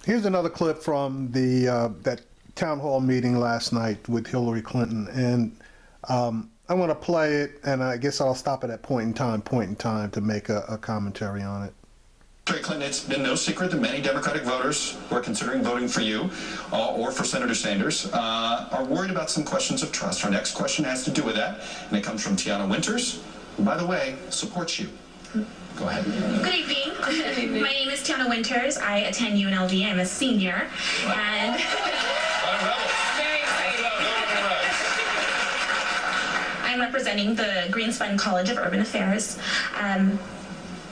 Here's another clip from the that town hall meeting last night with Hillary Clinton, and I want to play it, and I guess I'll stop at that point in time to make a commentary on it. Secretary Clinton, it's been no secret that many Democratic voters who are considering voting for you or for Senator Sanders are worried about some questions of trust. Our next question has to do with that, and it comes from Tiana Winters, who, by the way, supports you. Go ahead. Good evening. My name is Tiana Winters. I attend UNLV. I'm a senior. And I'm representing the Greenspan College of Urban Affairs.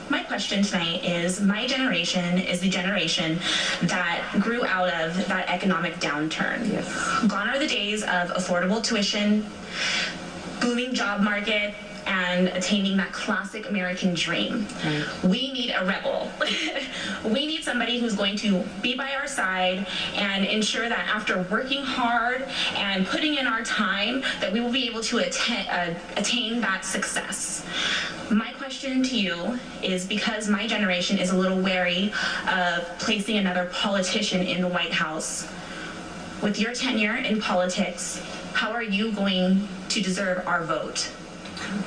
My question tonight is, my generation is the generation that grew out of that economic downturn. Yes. Gone are the days of affordable tuition, booming job market, and attaining that classic American dream. Right. We need a rebel. We need somebody who's going to be by our side and ensure that after working hard and putting in our time, that we will be able to attain that success. My question to you is, because my generation is a little wary of placing another politician in the White House, with your tenure in politics, how are you going to deserve our vote?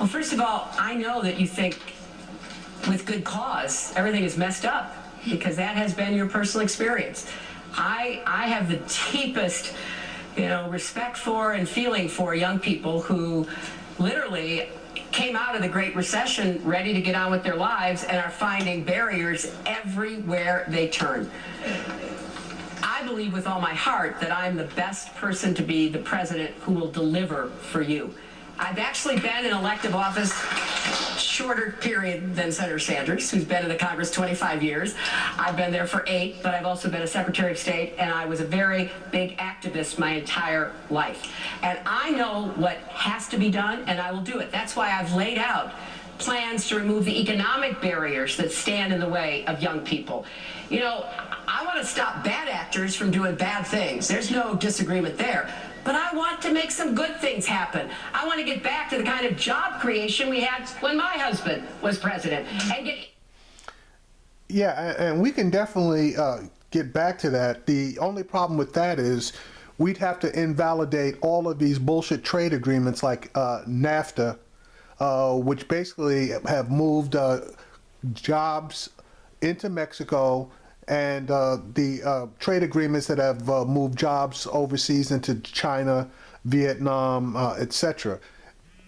Well, first of all, I know that you think, with good cause, everything is messed up, because that has been your personal experience. I have the deepest, respect for and feeling for young people who literally came out of the Great Recession ready to get on with their lives and are finding barriers everywhere they turn. I believe with all my heart that I'm the best person to be the president who will deliver for you. I've actually been in elective office shorter period than Senator Sanders, who's been in the Congress 25 years. I've been there for 8, but I've also been a Secretary of State, and I was a very big activist my entire life. And I know what has to be done, and I will do it. That's why I've laid out plans to remove the economic barriers that stand in the way of young people. I want to stop bad actors from doing bad things. There's no disagreement there. But I want to make some good things happen. I want to get back to the kind of job creation we had when my husband was president. And we can definitely get back to that. The only problem with that is we'd have to invalidate all of these bullshit trade agreements like NAFTA, which basically have moved jobs into Mexico, and the trade agreements that have moved jobs overseas into China, Vietnam, etc.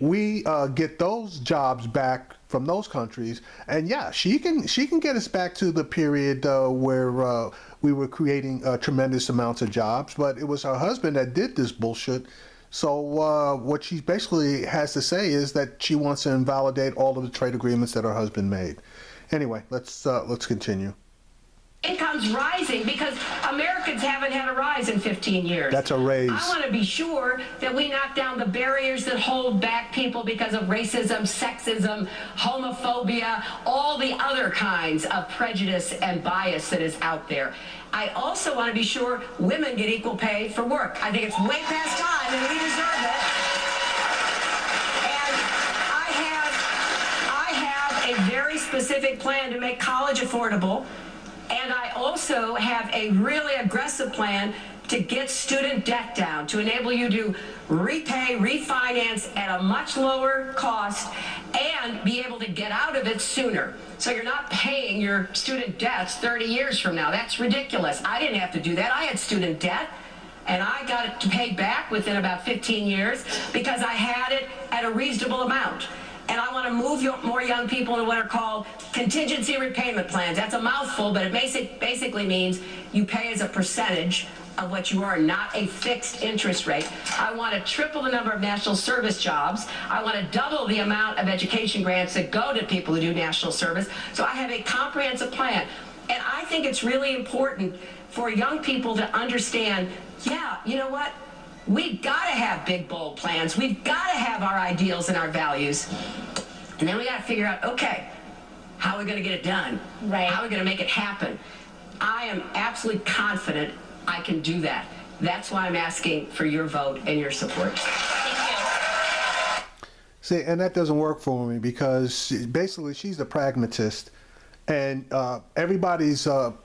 We get those jobs back from those countries, and yeah, she can get us back to the period where we were creating tremendous amounts of jobs, but it was her husband that did this bullshit. So what she basically has to say is that she wants to invalidate all of the trade agreements that her husband made. Anyway, let's continue. Income's rising because Americans haven't had a rise in 15 years. That's a raise. I want to be sure that we knock down the barriers that hold back people because of racism, sexism, homophobia, all the other kinds of prejudice and bias that is out there. I also want to be sure women get equal pay for work. I think it's way past time and we deserve it. And I have a very specific plan to make college affordable. And I also have a really aggressive plan to get student debt down, to enable you to repay, refinance at a much lower cost and be able to get out of it sooner. So you're not paying your student debts 30 years from now. That's ridiculous. I didn't have to do that. I had student debt, and I got it to pay back within about 15 years because I had it at a reasonable amount. And I want to move more young people into what are called contingency repayment plans. That's a mouthful, but it basically means you pay as a percentage of what you earn, not a fixed interest rate. I want to triple the number of national service jobs. I want to double the amount of education grants that go to people who do national service. So I have a comprehensive plan. And I think it's really important for young people to understand, yeah, you know what? We've got to have big, bold plans. We've got to have our ideals and our values. And then we got to figure out, okay, how are we going to get it done? Right. How are we going to make it happen? I am absolutely confident I can do that. That's why I'm asking for your vote and your support. Thank you. See, and that doesn't work for me because basically she's a pragmatist, and everybody's, not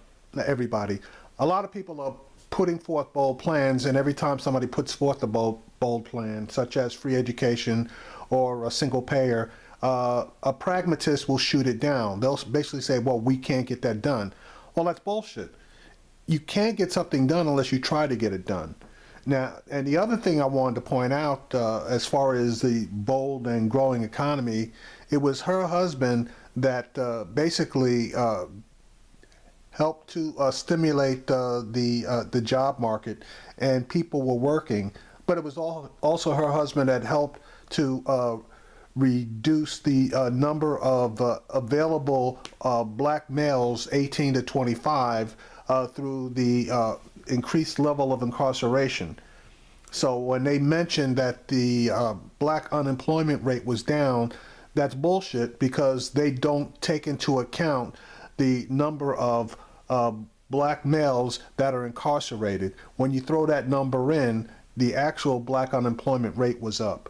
everybody, a lot of people are putting forth bold plans, and every time somebody puts forth a bold plan, such as free education or a single payer, a pragmatist will shoot it down. They'll basically say, well, we can't get that done. Well, that's bullshit. You can't get something done unless you try to get it done. Now, and the other thing I wanted to point out, as far as the bold and growing economy, it was her husband that basically helped to stimulate the job market, and people were working. But it was also her husband that helped to reduce the number of available black males 18 to 25 through the increased level of incarceration. So when they mentioned that the black unemployment rate was down, that's bullshit, because they don't take into account the number of black males that are incarcerated. When you throw that number in, the actual black unemployment rate was up.